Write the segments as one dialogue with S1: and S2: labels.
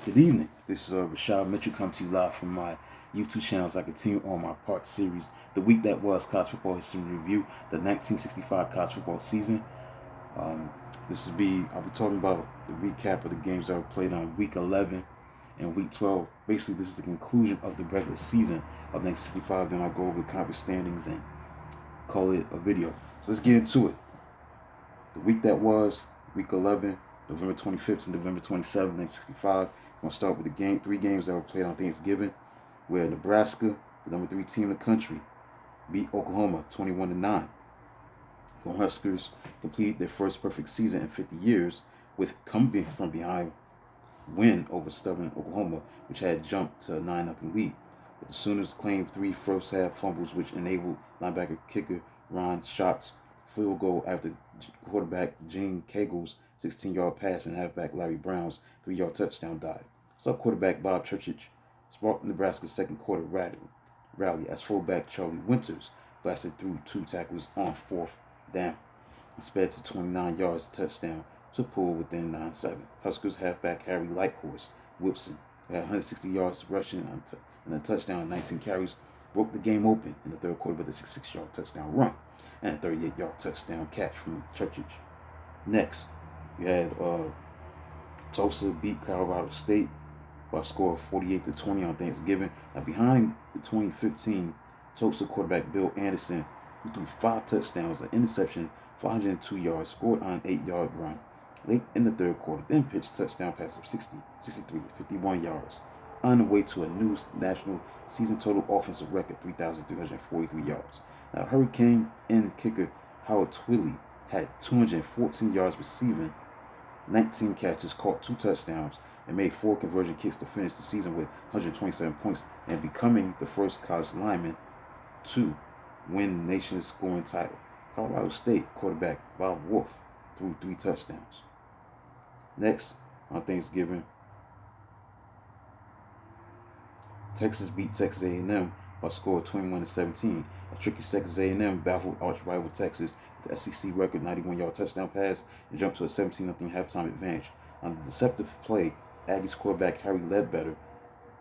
S1: Good evening. This is Rashad Mitchell come to you live from my YouTube channel as I continue on my part series, The Week That Was College Football History Review, the 1965 college football season. Um, I'll be talking about the recap of the games that were played on Week 11 and Week 12. Basically, this is the conclusion of the regular season of 1965. Then I'll go over conference standings and call it a video. So let's get into it. The week that was, Week 11, November 25th and November 27th, 1965. I'm going to start with three games that were played on Thanksgiving, where Nebraska, the number 3 team in the country, beat Oklahoma 21-9. Cornhuskers completed their first perfect season in 50 years with coming from behind win over stubborn Oklahoma, which had jumped to a 9-0 lead. But the Sooners claimed 3 first-half fumbles, which enabled linebacker kicker Ron Schatz's field goal after quarterback Gene Cagle's 16-yard pass and halfback Larry Brown's 3-yard touchdown dive. Sub-quarterback Bob Churchich sparked Nebraska's second quarter rally as fullback Charlie Winters blasted through 2 tackles on 4th down and sped to 29 yards touchdown to pull within 9-7. Huskers halfback Harry Lighthorse Wilson, who had 160 yards rushing and a touchdown and 19 carries, broke the game open in the third quarter with a 66-yard touchdown run and a 38-yard touchdown catch from Churchich. Next, you had Tulsa beat Colorado State by a score of 48-20 on Thanksgiving. Now, behind the 2015 Tulsa quarterback Bill Anderson, who threw 5 touchdowns, an interception, 502 yards, scored on an 8-yard run late in the third quarter, then pitched a touchdown pass of 63, 51 yards, on the way to a new national season total offensive record, 3,343 yards. Now, Hurricane end kicker Howard Twilley had 214 yards receiving, 19 catches, caught 2 touchdowns, and made 4 conversion kicks to finish the season with 127 points and becoming the first college lineman to win the nation's scoring title. Colorado State quarterback Bob Wolf threw 3 touchdowns. Next, on Thanksgiving, Texas beat Texas A&M by a score of 21-17. A tricky Texas A&M baffled arch rival Texas with the SEC record 91-yard touchdown pass and jumped to a 17-0 halftime advantage. On the deceptive play, Aggies quarterback Harry Ledbetter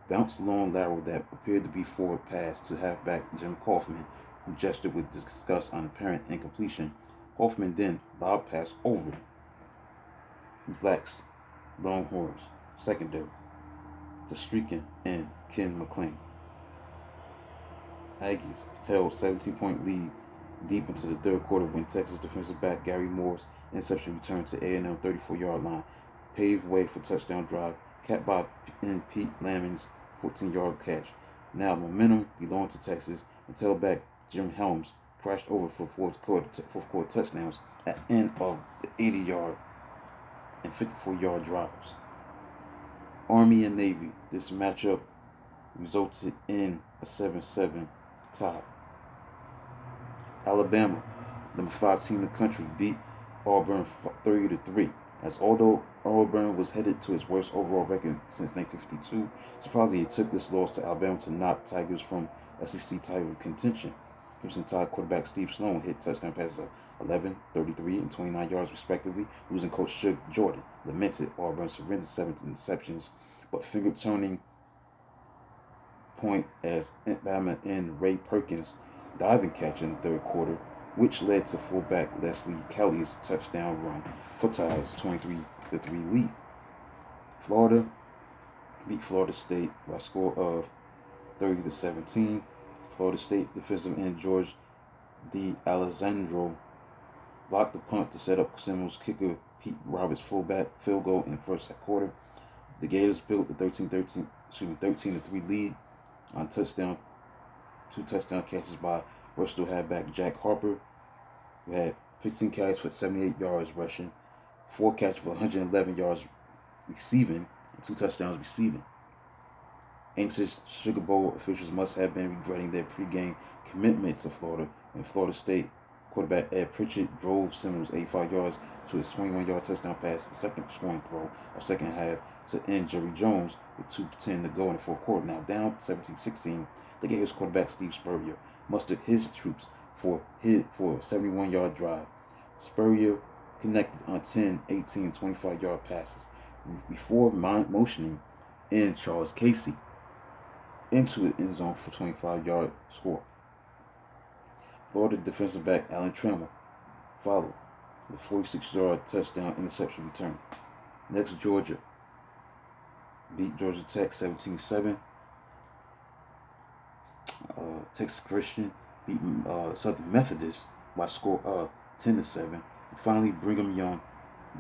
S1: bounced long lateral that appeared to be forward pass to halfback Jim Kaufman, who gestured with disgust on apparent incompletion. Kaufman then lob pass over relaxed Longhorns secondary to streaking and Ken McLean. Aggies held 17-point lead deep into the third quarter when Texas defensive back Gary Moore's interception returned to A&M 34-yard line, paved way for touchdown drive, capped by Pete Lamming's 14-yard catch. Now momentum belonged to Texas until back Jim Helms crashed over for fourth quarter touchdowns at the end of the 80-yard and 54-yard drives. Army and Navy. This matchup resulted in a 7-7 tie. Alabama, number 5 team in the country, beat Auburn 30-3. As although Auburn was headed to its worst overall record since 1952, surprisingly it took this loss to Alabama to knock Tigers from SEC title contention. Crimson Tide quarterback Steve Sloan hit touchdown passes of 11, 33, and 29 yards respectively. Losing coach Shug Jordan lamented Auburn's horrendous 7 interceptions, but finger-turning point as Alabama end Ray Perkins' diving catch in the third quarter, which led to fullback Leslie Kelly's touchdown run for Tide's 23-3 lead. Florida beat Florida State by a score of 30-17. Florida State defensive end George D'Alessandro blocked the punt to set up Seminoles kicker Pete Roberts' fullback field goal in the first quarter. The Gators built the 13-3 lead on 2 touchdown catches by Bristol halfback Jack Harper, who had 15 carries for 78 yards rushing, 4 catches for 111 yards receiving, and 2 touchdowns receiving. Anxious Sugar Bowl officials must have been regretting their pregame commitment to Florida when Florida State quarterback Ed Pritchett drove Seminoles 85 yards to his 21-yard touchdown pass, the second scoring throw of second half to end Jerry Jones with 2:10 to go in the fourth quarter. Now down 17-16, the Gators quarterback Steve Spurrier mustered his troops for a 71-yard drive. Spurrier connected on 10, 18, 25-yard passes before motioning end Charles Casey into the end zone for 25-yard score. Florida defensive back Alan Trammell followed with 46-yard touchdown interception return. Next, Georgia beat Georgia Tech 17-7. Texas Christian beat Southern Methodist by score of 10-7. And finally, Brigham Young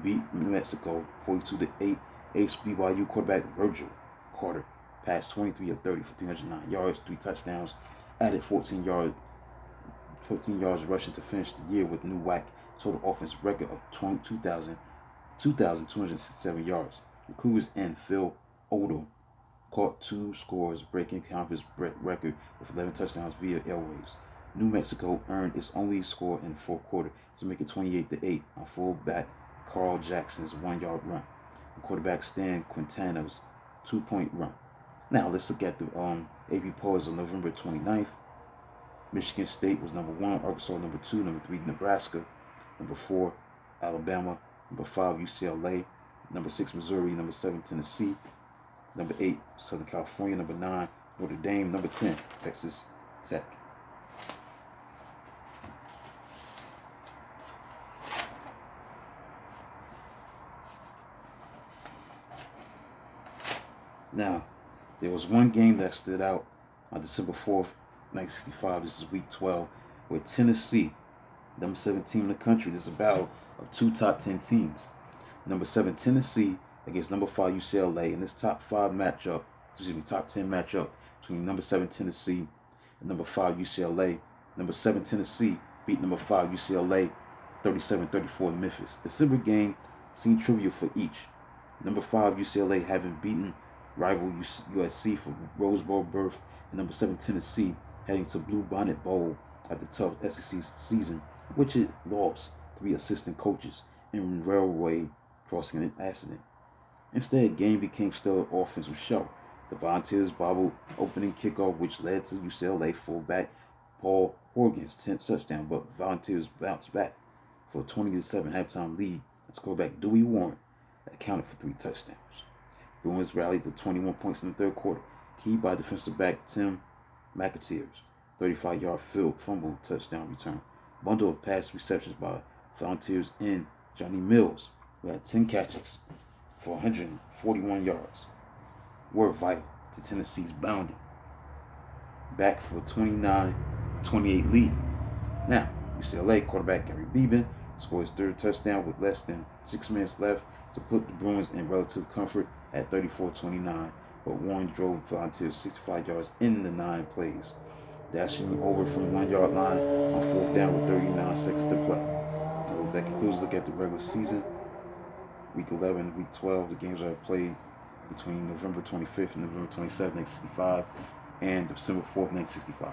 S1: beat New Mexico 42-8. BYU quarterback Virgil Carter passed 23 of 30 for 309 yards, 3 touchdowns, added 14 yards rushing to finish the year with new WAC total offense record of 2,267 yards. The Cougars and Phil Odom caught 2 scores, breaking conference record with 11 touchdowns via airwaves. New Mexico earned its only score in the fourth quarter to make it 28-8 on fullback Carl Jackson's 1-yard run and quarterback Stan Quintana's 2-point run. Now let's look at the AP polls on November 29th. Michigan State was number 1, Arkansas number 2, number 3 Nebraska, number 4 Alabama, number 5 UCLA, number 6 Missouri, number 7 Tennessee, number 8 Southern California, number 9 Notre Dame, number 10 Texas Tech. Now, there was one game that stood out on December 4th, 1965. This is week 12, where Tennessee, number 7 team in the country, this is a battle of 2 top 10 teams. Number 7 Tennessee against number 5 UCLA in this top 10 matchup between number 7 Tennessee and number 5 UCLA. Number 7 Tennessee beat number 5 UCLA 37-34 in Memphis. December game seen trivia for each. Number 5 UCLA having beaten rival USC for Rose Bowl berth, and number 7 Tennessee heading to Blue Bonnet Bowl at the tough SEC season, which it lost 3 assistant coaches in railway crossing accident. Instead, game became still an offensive show. The Volunteers bobbled opening kickoff, which led to UCLA fullback Paul Horgan's 10th touchdown, but Volunteers bounced back for a 20-7 halftime lead as quarterback Dewey Warren accounted for 3 touchdowns. Bruins rallied with 21 points in the third quarter, keyed by defensive back Tim McAteer's 35-yard field fumble touchdown return. Bundle of pass receptions by Volunteers end Johnny Mills, who had 10 catches for 141 yards, were vital to Tennessee's bounding back for a 29-28 lead. Now, UCLA quarterback Gary Beeman scored his 3rd touchdown with less than 6 minutes left to put the Bruins in relative comfort at 34-29, but Warren drove Volunteers 65 yards in the 9 plays, dashing over from the 1-yard line on 4th down with 39 seconds to play. So that concludes a look at the regular season. Week 11, Week 12, the games are played between November 25th and November 27th, 1965, and December 4th, 1965.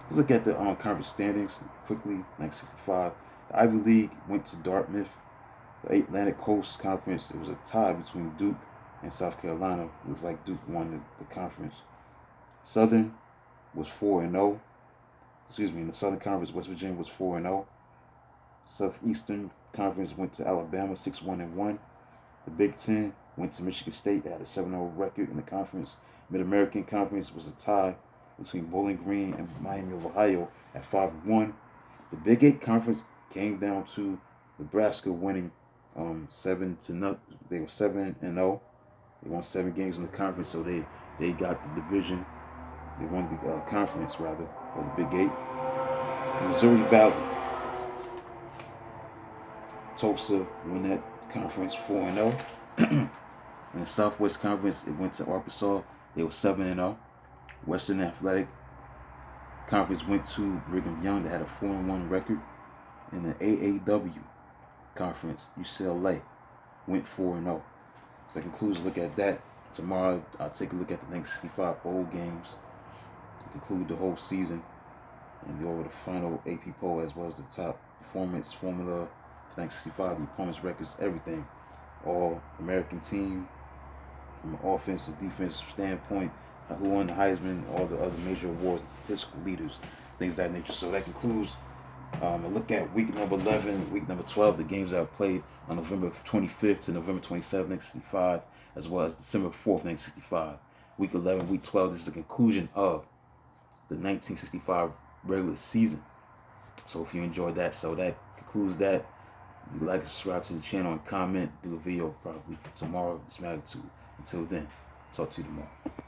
S1: Let's look at the conference standings quickly. 1965, the Ivy League went to Dartmouth. The Atlantic Coast Conference, it was a tie between Duke and South Carolina. Looks like Duke won the conference. Southern was 4-0. In the Southern Conference, West Virginia was 4-0. Southeastern Conference went to Alabama 6-1-1. The Big Ten went to Michigan State. They had a 7-0 record in the conference. Mid-American Conference was a tie between Bowling Green and Miami of Ohio at 5-1. The Big 8 Conference came down to Nebraska winning 7-0. They were 7-0. They won 7 games in the conference, so they got the division. They won the conference, rather, of the Big 8. The Missouri Valley, Tulsa won that conference 4-0. In the Southwest Conference, it went to Arkansas. They were 7-0. Western Athletic Conference went to Brigham Young. They had a 4-1 record. In the AAW Conference, UCLA went 4-0. So that concludes a look at that. Tomorrow, I'll take a look at the 1965 bowl games to conclude the whole season and go over the final AP poll as well as the top performance formula for 1965, the opponent's records, everything. All American team from an offensive, defensive standpoint, who won the Heisman, all the other major awards, and statistical leaders, things of that nature. So that concludes A look at week number 11, week number 12, the games that are played on November 25th to November 27th, 1965, as well as December 4th, 1965. Week 11, week 12, this is the conclusion of the 1965 regular season. So if you enjoyed that, so that concludes that. You like and subscribe to the channel and comment. Do a video probably tomorrow. This magnitude. Until then, talk to you tomorrow.